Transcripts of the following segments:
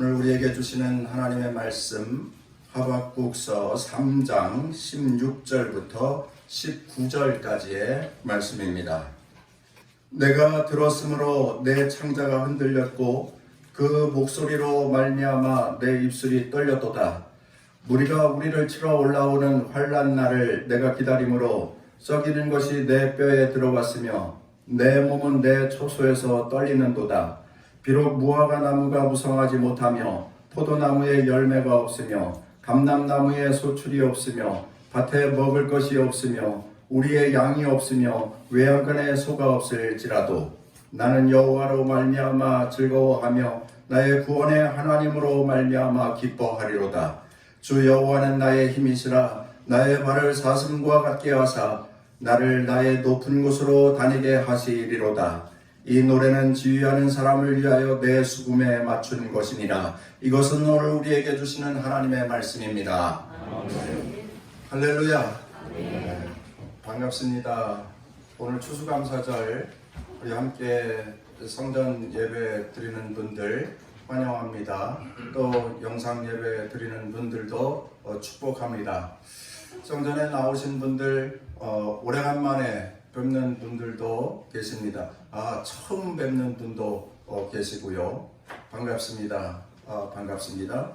오늘 우리에게 주시는 하나님의 말씀 하박국서 3장 16절부터 19절까지의 말씀입니다. 내가 들었으므로 내 창자가 흔들렸고 그 목소리로 말미암아 내 입술이 떨렸도다. 무리가 우리를 치러 올라오는 환난 날을 내가 기다림으로 썩이는 것이 내 뼈에 들어갔으며 내 몸은 내 초소에서 떨리는도다. 비록 무화과 나무가 무성하지 못하며 포도나무에 열매가 없으며 감람나무에 소출이 없으며 밭에 먹을 것이 없으며 우리의 양이 없으며 외양간에 소가 없을지라도 나는 여호와로 말미암아 즐거워하며 나의 구원의 하나님으로 말미암아 기뻐하리로다. 주 여호와는 나의 힘이시라. 나의 발을 사슴과 같게 하사 나를 나의 높은 곳으로 다니게 하시리로다. 이 노래는 지휘하는 사람을 위하여 내 수금에 맞춘 것이니라. 이것은 오늘 우리에게 주시는 하나님의 말씀입니다. 할렐루야. 네, 반갑습니다. 오늘 추수감사절 우리 함께 성전 예배 드리는 분들 환영합니다. 또 영상 예배 드리는 분들도 축복합니다. 성전에 나오신 분들 오래간만에 뵙는 분들도 계십니다. 처음 뵙는 분도 계시고요. 반갑습니다. 반갑습니다.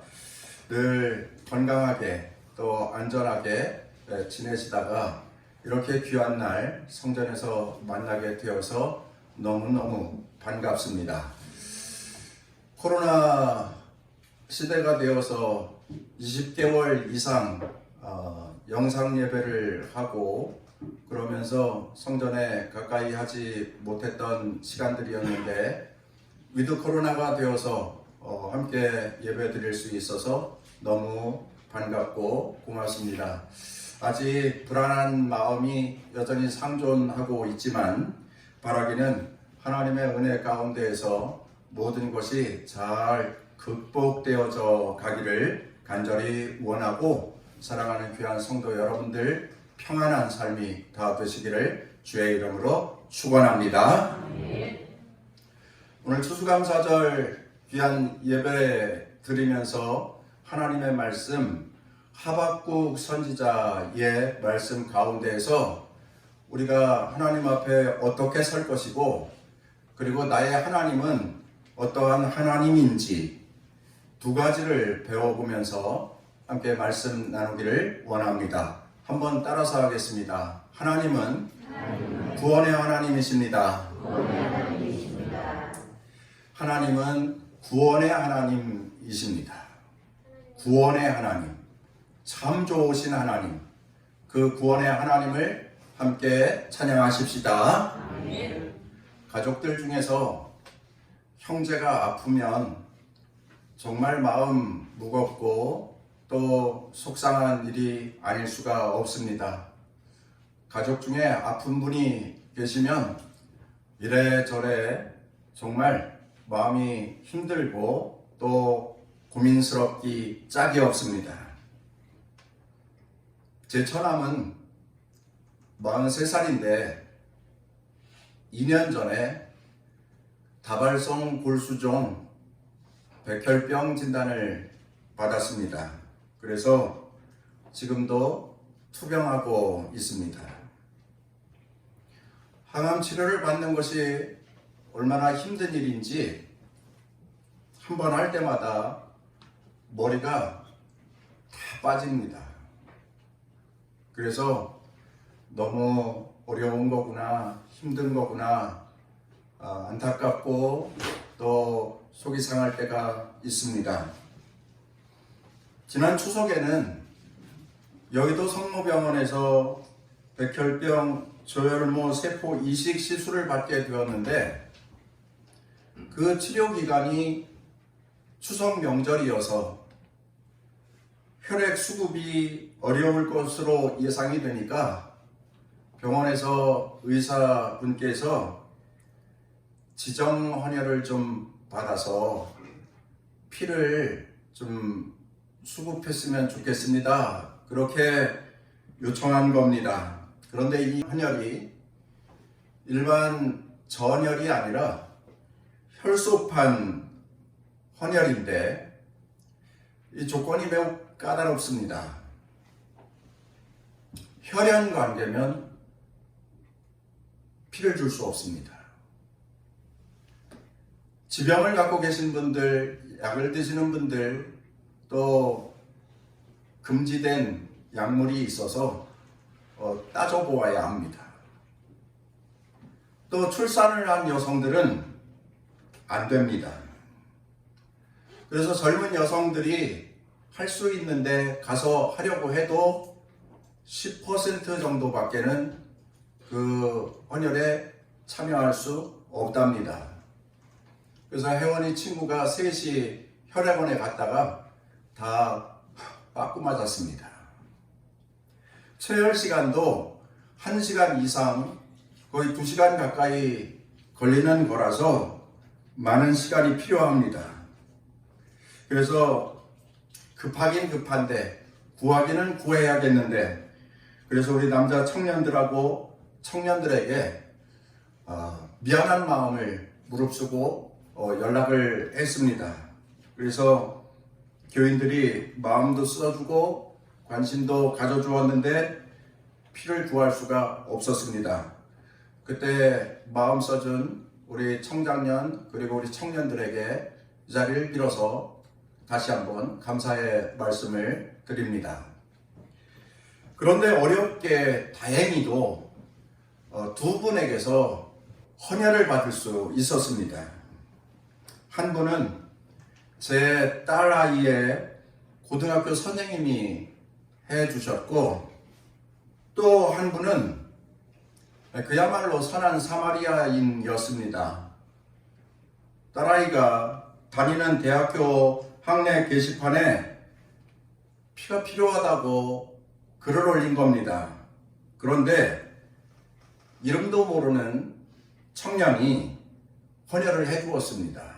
늘 건강하게 또 안전하게 지내시다가 이렇게 귀한 날 성전에서 만나게 되어서 너무너무 반갑습니다. 코로나 시대가 되어서 20개월 이상 영상 예배를 하고 그러면서 성전에 가까이 하지 못했던 시간들이었는데 위드 코로나가 되어서 함께 예배 드릴 수 있어서 너무 반갑고 고맙습니다. 아직 불안한 마음이 여전히 상존하고 있지만 바라기는 하나님의 은혜 가운데에서 모든 것이 잘 극복되어져 가기를 간절히 원하고 사랑하는 귀한 성도 여러분들 평안한 삶이 다 되시기를 주의 이름으로 축원합니다. 오늘 추수감사절 귀한 예배 드리면서 하나님의 말씀 하박국 선지자의 말씀 가운데에서 우리가 하나님 앞에 어떻게 설 것이고 그리고 나의 하나님은 어떠한 하나님인지 두 가지를 배워보면서 함께 말씀 나누기를 원합니다. 한번 따라서 하겠습니다. 하나님은 구원의 하나님이십니다. 하나님은 구원의 하나님이십니다. 구원의 하나님, 참 좋으신 하나님, 그 구원의 하나님을 함께 찬양하십시다. 가족들 중에서 형제가 아프면 정말 마음 무겁고 또 속상한 일이 아닐 수가 없습니다. 가족 중에 아픈 분이 계시면 이래저래 정말 마음이 힘들고 또 고민스럽기 짝이 없습니다. 제 처남은 43살인데 2년 전에 다발성 골수종 백혈병 진단을 받았습니다. 그래서 지금도 투병하고 있습니다. 항암 치료를 받는 것이 얼마나 힘든 일인지 한 번 할 때마다 머리가 다 빠집니다. 그래서 너무 어려운 거구나, 힘든 거구나, 안타깝고 또 속이 상할 때가 있습니다. 지난 추석에는 여의도 성모병원에서 백혈병 저혈모 세포 이식 시술을 받게 되었는데 그 치료 기간이 추석 명절이어서 혈액 수급이 어려울 것으로 예상이 되니까 병원에서 의사분께서 지정 헌혈을 좀 받아서 피를 좀 수급했으면 좋겠습니다. 그렇게 요청한 겁니다. 그런데 이 헌혈이 일반 전혈이 아니라 혈소판 헌혈인데 이 조건이 매우 까다롭습니다. 혈연 관계면 피를 줄 수 없습니다. 지병을 갖고 계신 분들, 약을 드시는 분들, 또 금지된 약물이 있어서 따져보아야 합니다. 또 출산을 한 여성들은 안 됩니다. 그래서 젊은 여성들이 할 수 있는데 가서 하려고 해도 10% 정도밖에는 그 헌혈에 참여할 수 없답니다. 그래서 혜원이 친구가 셋이 혈액원에 갔다가 다 빠꾸 맞았습니다. 체열 시간도 1시간 이상, 거의 2시간 가까이 걸리는 거라서 많은 시간이 필요합니다. 그래서 급하긴 급한데 구하기는 구해야겠는데, 그래서 우리 남자 청년들하고 청년들에게 미안한 마음을 무릅쓰고 연락을 했습니다. 그래서 교인들이 마음도 써주고 관심도 가져주었는데 피를 구할 수가 없었습니다. 그때 마음 써준 우리 청장년 그리고 우리 청년들에게 이 자리를 빌어서 다시 한번 감사의 말씀을 드립니다. 그런데 어렵게 다행히도 두 분에게서 헌혈을 받을 수 있었습니다. 한 분은 제 딸아이의 고등학교 선생님이 해주셨고, 또 한 분은 그야말로 선한 사마리아인이었습니다. 딸아이가 다니는 대학교 학내 게시판에 피가 필요하다고 글을 올린 겁니다. 그런데 이름도 모르는 청년이 헌혈을 해주었습니다.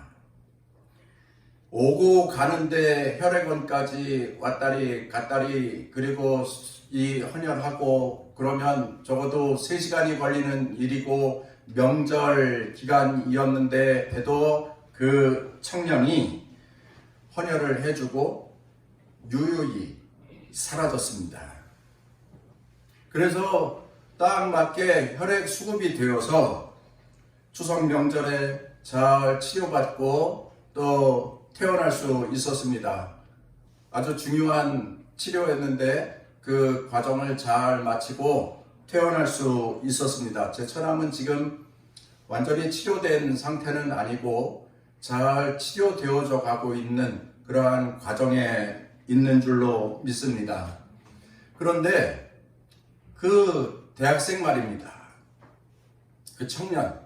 오고 가는데 혈액원까지 왔다리 갔다리, 그리고 이 헌혈하고 그러면 적어도 3시간이 걸리는 일이고 명절 기간이었는데도 그 청년이 헌혈을 해주고 유유히 사라졌습니다. 그래서 딱 맞게 혈액 수급이 되어서 추석 명절에 잘 치료받고 또 퇴원할 수 있었습니다. 아주 중요한 치료였는데 그 과정을 잘 마치고 퇴원할 수 있었습니다. 제 처남은 지금 완전히 치료된 상태는 아니고 잘 치료되어져 가고 있는 그러한 과정에 있는 줄로 믿습니다. 그런데 그 대학생 말입니다. 그 청년,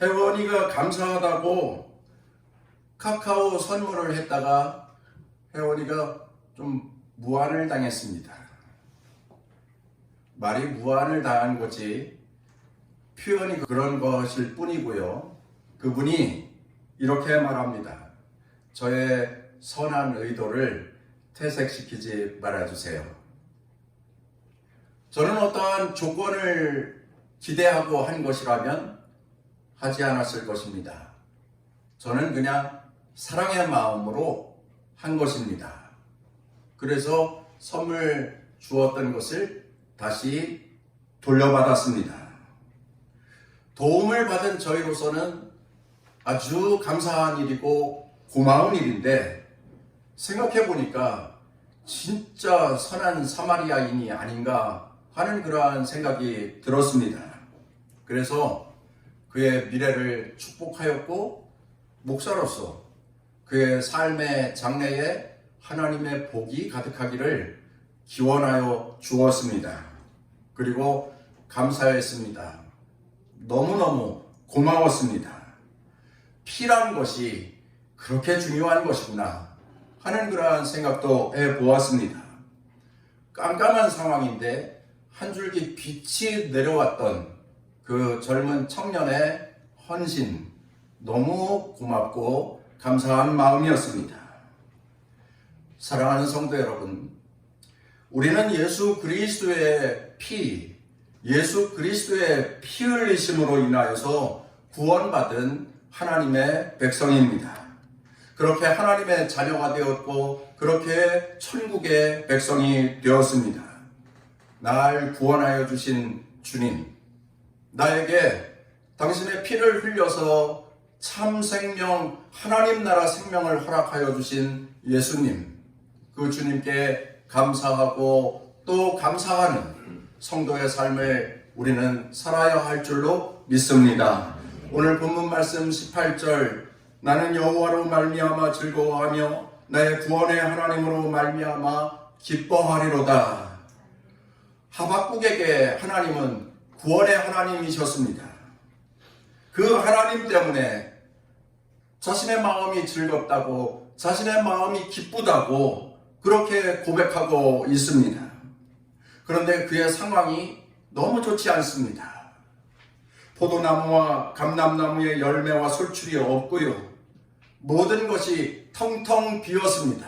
혜원이가 감사하다고 카카오 선물을 했다가 혜원이가 좀 무안을 당했습니다. 말이 무안을 당한 거지 표현이 그런 것일 뿐이고요. 그분이 이렇게 말합니다. 저의 선한 의도를 퇴색시키지 말아주세요. 저는 어떠한 조건을 기대하고 한 것이라면 하지 않았을 것입니다. 저는 그냥 사랑의 마음으로 한 것입니다. 그래서 선물 주었던 것을 다시 돌려받았습니다. 도움을 받은 저희로서는 아주 감사한 일이고 고마운 일인데, 생각해 보니까 진짜 선한 사마리아인이 아닌가 하는 그러한 생각이 들었습니다. 그래서 그의 미래를 축복하였고, 목사로서 그의 삶의 장래에 하나님의 복이 가득하기를 기원하여 주었습니다. 그리고 감사했습니다. 너무너무 고마웠습니다. 피란 것이 그렇게 중요한 것이구나 하는 그러한 생각도 해보았습니다. 깜깜한 상황인데 한 줄기 빛이 내려왔던 그 젊은 청년의 헌신, 너무 고맙고 감사한 마음이었습니다. 사랑하는 성도 여러분, 우리는 예수 그리스도의 피, 예수 그리스도의 피 흘리심으로 인하여서 구원받은 하나님의 백성입니다. 그렇게 하나님의 자녀가 되었고 그렇게 천국의 백성이 되었습니다. 날 구원하여 주신 주님, 나에게 당신의 피를 흘려서 참 생명, 하나님 나라 생명을 허락하여 주신 예수님, 그 주님께 감사하고 또 감사하는 성도의 삶을 우리는 살아야 할 줄로 믿습니다. 오늘 본문 말씀 18절, 나는 여호와로 말미암아 즐거워하며 나의 구원의 하나님으로 말미암아 기뻐하리로다. 하박국에게 하나님은 구원의 하나님이셨습니다. 그 하나님 때문에 자신의 마음이 즐겁다고, 자신의 마음이 기쁘다고 그렇게 고백하고 있습니다. 그런데 그의 상황이 너무 좋지 않습니다. 포도나무와 감람나무의 열매와 솔출이 없고요. 모든 것이 텅텅 비었습니다.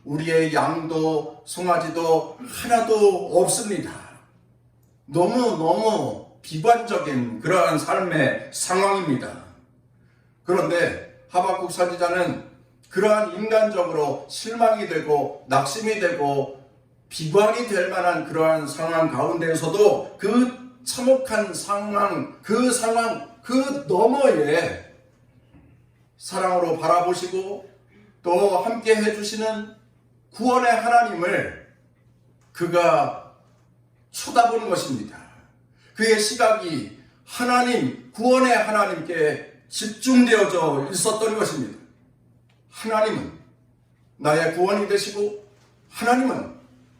우리의 양도 송아지도 하나도 없습니다. 너무너무 비관적인 그러한 삶의 상황입니다. 그런데 하박국 선지자는 그러한 인간적으로 실망이 되고 낙심이 되고 비관이 될 만한 그러한 상황 가운데에서도 그 참혹한 상황, 그 너머에 사랑으로 바라보시고 또 함께 해주시는 구원의 하나님을 그가 쳐다보는 것입니다. 그의 시각이 하나님, 구원의 하나님께 집중되어져 있었던 것입니다. 하나님은 나의 구원이 되시고, 하나님은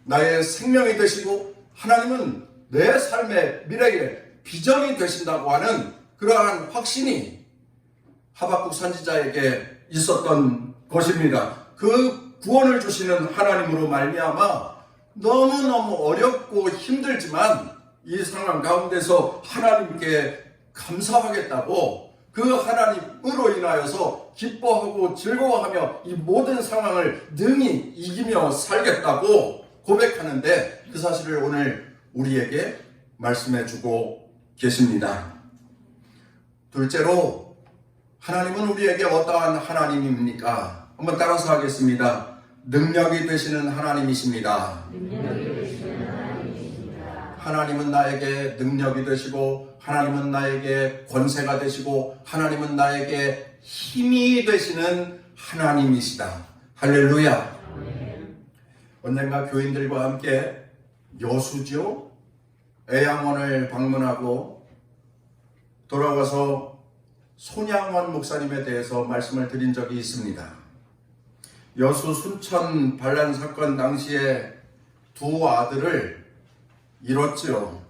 나의 생명이 되시고, 하나님은 내 삶의 미래의 비전이 되신다고 하는 그러한 확신이 하박국 선지자에게 있었던 것입니다. 그 구원을 주시는 하나님으로 말미암아 너무너무 어렵고 힘들지만 이 상황 가운데서 하나님께 감사하겠다고, 그 하나님으로 인하여서 기뻐하고 즐거워하며 이 모든 상황을 능히 이기며 살겠다고 고백하는데, 그 사실을 오늘 우리에게 말씀해 주고 계십니다. 둘째로, 하나님은 우리에게 어떠한 하나님입니까? 한번 따라서 하겠습니다. 능력이 되시는 하나님이십니다. 하나님은 나에게 능력이 되시고, 하나님은 나에게 권세가 되시고, 하나님은 나에게 힘이 되시는 하나님이시다. 할렐루야. 언젠가 교인들과 함께 여수죠? 애양원을 방문하고 돌아와서 손양원 목사님에 대해서 말씀을 드린 적이 있습니다. 여수 순천 반란 사건 당시에 두 아들을 잃었지요.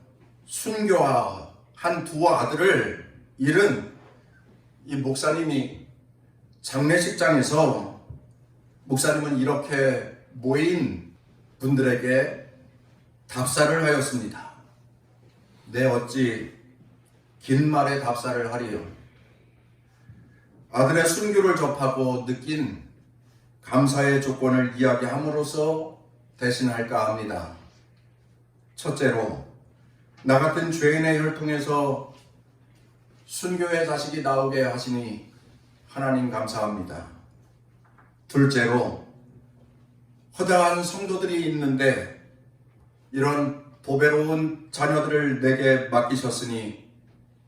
순교한 두 아들을 잃은 이 목사님이 장례식장에서, 목사님은 이렇게 모인 분들에게 답사를 하였습니다. 내 어찌 긴 말에 답사를 하리요. 아들의 순교를 접하고 느낀 감사의 조건을 이야기함으로써 대신할까 합니다. 첫째로, 나 같은 죄인의 혈통에서 순교의 자식이 나오게 하시니 하나님 감사합니다. 둘째로, 허다한 성도들이 있는데 이런 보배로운 자녀들을 내게 맡기셨으니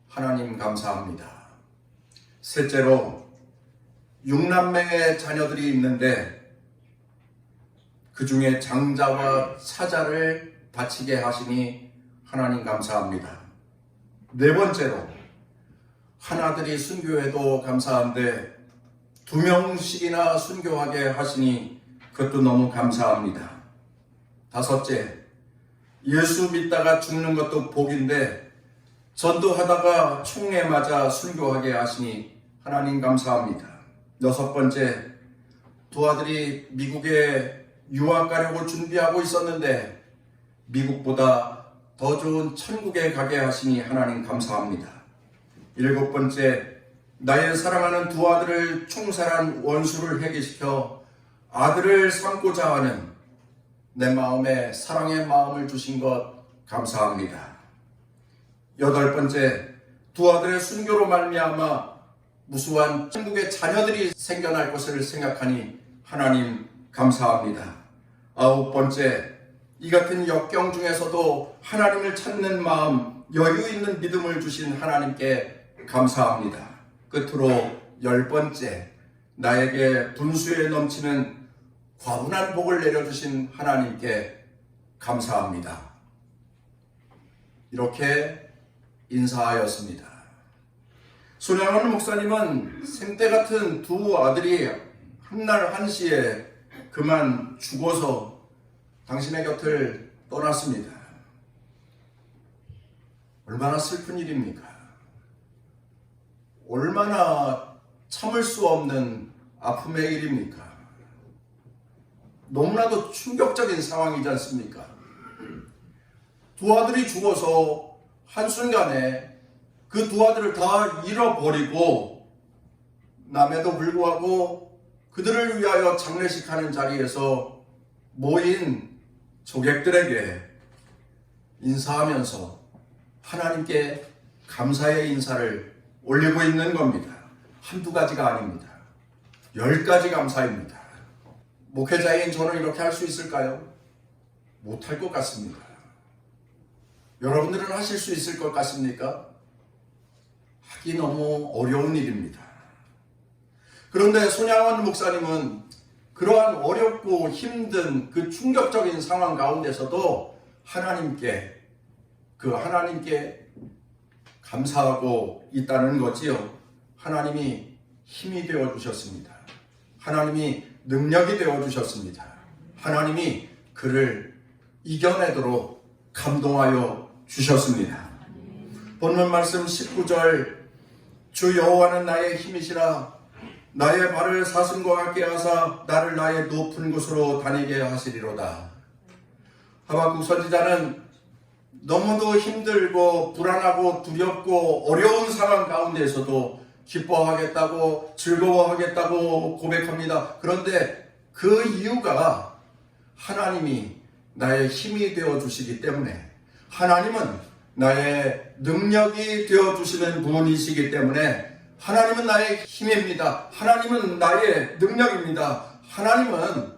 하나님 감사합니다. 셋째로, 6남매의 자녀들이 있는데 그 중에 장자와 사자를 바치게 하시니 하나님 감사합니다. 네 번째로, 하나들이 순교해도 감사한데 2명씩이나 순교하게 하시니 그것도 너무 감사합니다. 다섯째, 예수 믿다가 죽는 것도 복인데 전도하다가 총에 맞아 순교하게 하시니 하나님 감사합니다. 여섯 번째, 두 아들이 미국에 유학 가려고 준비하고 있었는데 미국보다 더 좋은 천국에 가게 하시니 하나님 감사합니다. 일곱 번째, 나의 사랑하는 두 아들을 총살한 원수를 회개시켜 아들을 삼고자 하는 내 마음에 사랑의 마음을 주신 것 감사합니다. 여덟 번째, 두 아들의 순교로 말미암아 무수한 천국의 자녀들이 생겨날 것을 생각하니 하나님 감사합니다. 9번째, 이 같은 역경 중에서도 하나님을 찾는 마음, 여유 있는 믿음을 주신 하나님께 감사합니다. 끝으로 10번째, 나에게 분수에 넘치는 과분한 복을 내려주신 하나님께 감사합니다. 이렇게 인사하였습니다. 손양원 목사님은 생때 같은 두 아들이 한날 한시에 그만 죽어서 당신의 곁을 떠났습니다. 얼마나 슬픈 일입니까? 얼마나 참을 수 없는 아픔의 일입니까? 너무나도 충격적인 상황이지 않습니까? 두 아들이 죽어서 한순간에 그 두 아들을 다 잃어버리고 남에도 불구하고 그들을 위하여 장례식하는 자리에서 모인 조객들에게 인사하면서 하나님께 감사의 인사를 올리고 있는 겁니다. 한두 가지가 아닙니다. 10가지 감사입니다. 목회자인 저는 이렇게 할 수 있을까요? 못할 것 같습니다. 여러분들은 하실 수 있을 것 같습니까? 하기 너무 어려운 일입니다. 그런데 손양원 목사님은 그러한 어렵고 힘든 그 충격적인 상황 가운데서도 하나님께 감사하고 있다는 거지요. 하나님이 힘이 되어 주셨습니다. 하나님이 능력이 되어 주셨습니다. 하나님이 그를 이겨내도록 감동하여 주셨습니다. 본문 말씀 19절, 주 여호와는 나의 힘이시라 나의 발을 사슴과 같게 하사 나를 나의 높은 곳으로 다니게 하시리로다. 하박국 선지자는 너무도 힘들고 불안하고 두렵고 어려운 상황 가운데에서도 기뻐하겠다고 즐거워하겠다고 고백합니다. 그런데 그 이유가 하나님이 나의 힘이 되어 주시기 때문에, 하나님은 나의 능력이 되어 주시는 분이시기 때문에, 하나님은 나의 힘입니다. 하나님은 나의 능력입니다. 하나님은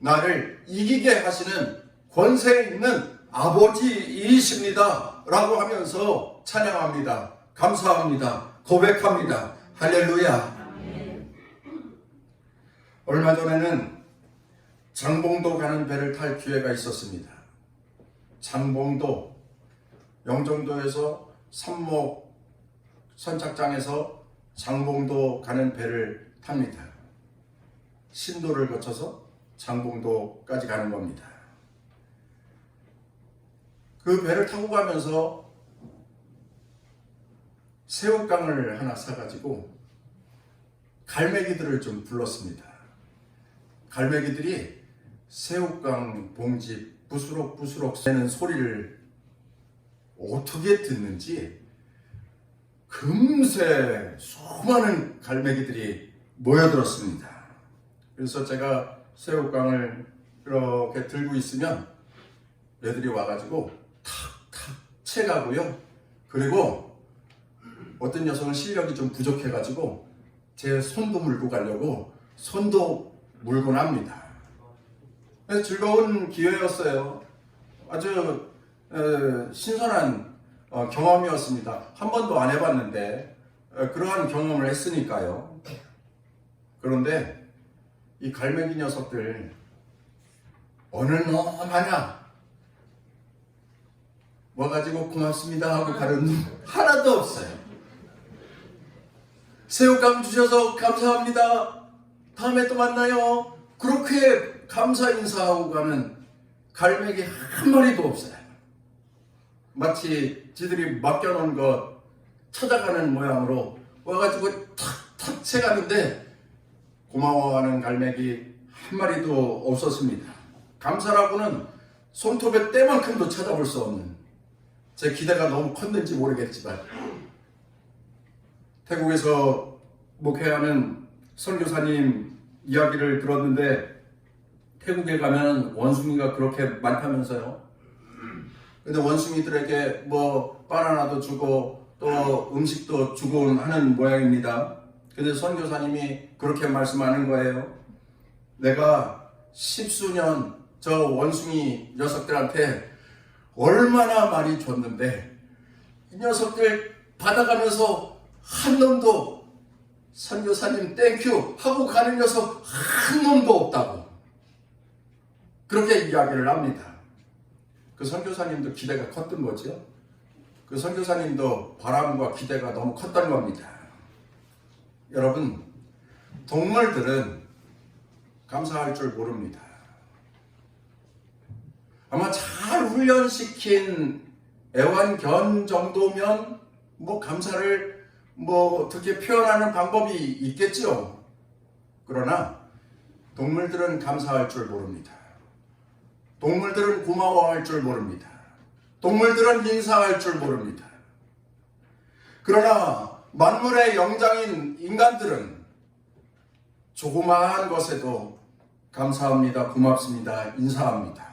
나를 이기게 하시는 권세 있는 아버지이십니다. 라고 하면서 찬양합니다. 감사합니다. 고백합니다. 할렐루야. 얼마 전에는 장봉도 가는 배를 탈 기회가 있었습니다. 장봉도, 영종도에서 삼목 선착장에서 장봉도 가는 배를 탑니다. 신도를 거쳐서 장봉도까지 가는 겁니다. 그 배를 타고 가면서 새우깡을 하나 사가지고 갈매기들을 좀 불렀습니다. 갈매기들이 새우깡 봉지 부스럭부스럭 새는 소리를 어떻게 듣는지 금세 수많은 갈매기들이 모여들었습니다. 그래서 제가 새우깡을 이렇게 들고 있으면 애들이 와가지고 탁탁 채가고요. 그리고 어떤 녀석은 실력이 좀 부족해가지고 제 손도 물고 가려고 손도 물곤 합니다. 그래서 즐거운 기회였어요. 아주 신선한 경험이었습니다. 한 번도 안 해봤는데 그러한 경험을 했으니까요. 그런데 이 갈매기 녀석들 어느 놈 하나 와가지고 고맙습니다 하고 가는 놈 하나도 없어요. 새우깡 주셔서 감사합니다. 다음에 또 만나요. 그렇게 감사 인사하고 가는 갈매기 한 마리도 없어요. 마치 지들이 맡겨놓은 것 찾아가는 모양으로 와가지고 탁탁 채가는데 고마워하는 갈매기 한 마리도 없었습니다. 감사라고는 손톱의 때만큼도 찾아볼 수 없는, 제 기대가 너무 컸는지 모르겠지만 태국에서 목회하는 선교사님 이야기를 들었는데 태국에 가면 원숭이가 그렇게 많다면서요. 근데 원숭이들에게 뭐 바나나도 주고 또 음식도 주곤 하는 모양입니다. 근데 선교사님이 그렇게 말씀하는 거예요. 내가 10수년 저 원숭이 녀석들한테 얼마나 많이 줬는데 이 녀석들 받아가면서 한 놈도 선교사님 땡큐 하고 가는 녀석 한 놈도 없다고 그렇게 이야기를 합니다. 그 선교사님도 기대가 컸던 거죠. 그 선교사님도 바람과 기대가 너무 컸던 겁니다. 여러분, 동물들은 감사할 줄 모릅니다. 아마 잘 훈련시킨 애완견 정도면 감사를 어떻게 표현하는 방법이 있겠죠. 그러나 동물들은 감사할 줄 모릅니다. 동물들은 고마워할 줄 모릅니다. 동물들은 인사할 줄 모릅니다. 그러나 만물의 영장인 인간들은 조그마한 것에도 감사합니다, 고맙습니다, 인사합니다.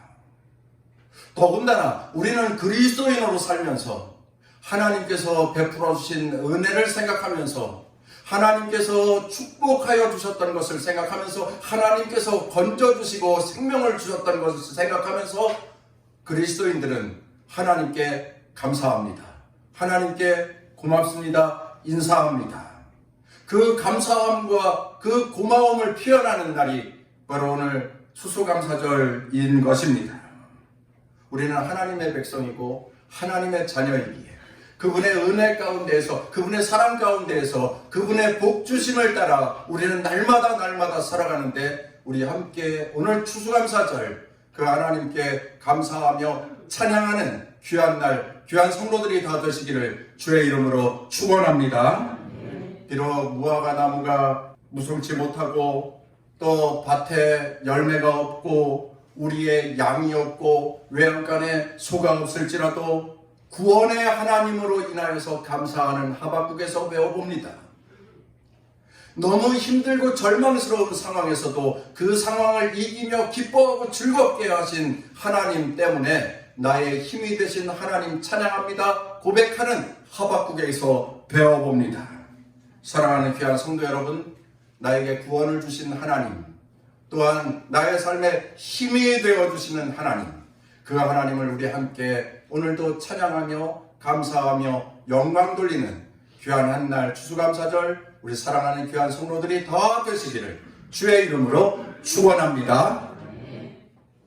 더군다나 우리는 그리스도인으로 살면서 하나님께서 베풀어 주신 은혜를 생각하면서 하나님께서 축복하여 주셨던 것을 생각하면서 하나님께서 건져주시고 생명을 주셨던 것을 생각하면서 그리스도인들은 하나님께 감사합니다. 하나님께 고맙습니다. 인사합니다. 그 감사함과 그 고마움을 표현하는 날이 바로 오늘 추수감사절인 것입니다. 우리는 하나님의 백성이고 하나님의 자녀이기에 그분의 은혜 가운데에서 그분의 사랑 가운데에서 그분의 복 주심을 따라 우리는 날마다 살아가는데 우리 함께 오늘 추수감사절 그 하나님께 감사하며 찬양하는 귀한 날 귀한 성도들이 다 되시기를 주의 이름으로 축원합니다. 비록 무화과 나무가 무성치 못하고 또 밭에 열매가 없고 우리의 양이 없고 외양간에 소가 없을지라도 구원의 하나님으로 인하여서 감사하는 하박국에서 배워봅니다. 너무 힘들고 절망스러운 상황에서도 그 상황을 이기며 기뻐하고 즐겁게 하신 하나님 때문에 나의 힘이 되신 하나님 찬양합니다 고백하는 하박국에서 배워봅니다. 사랑하는 귀한 성도 여러분, 나에게 구원을 주신 하나님 또한 나의 삶에 힘이 되어주시는 하나님, 그 하나님을 우리 함께 오늘도 찬양하며 감사하며 영광 돌리는 귀한 한날 추수감사절 우리 사랑하는 귀한 성도들이 다 되시기를 주의 이름으로 축원합니다.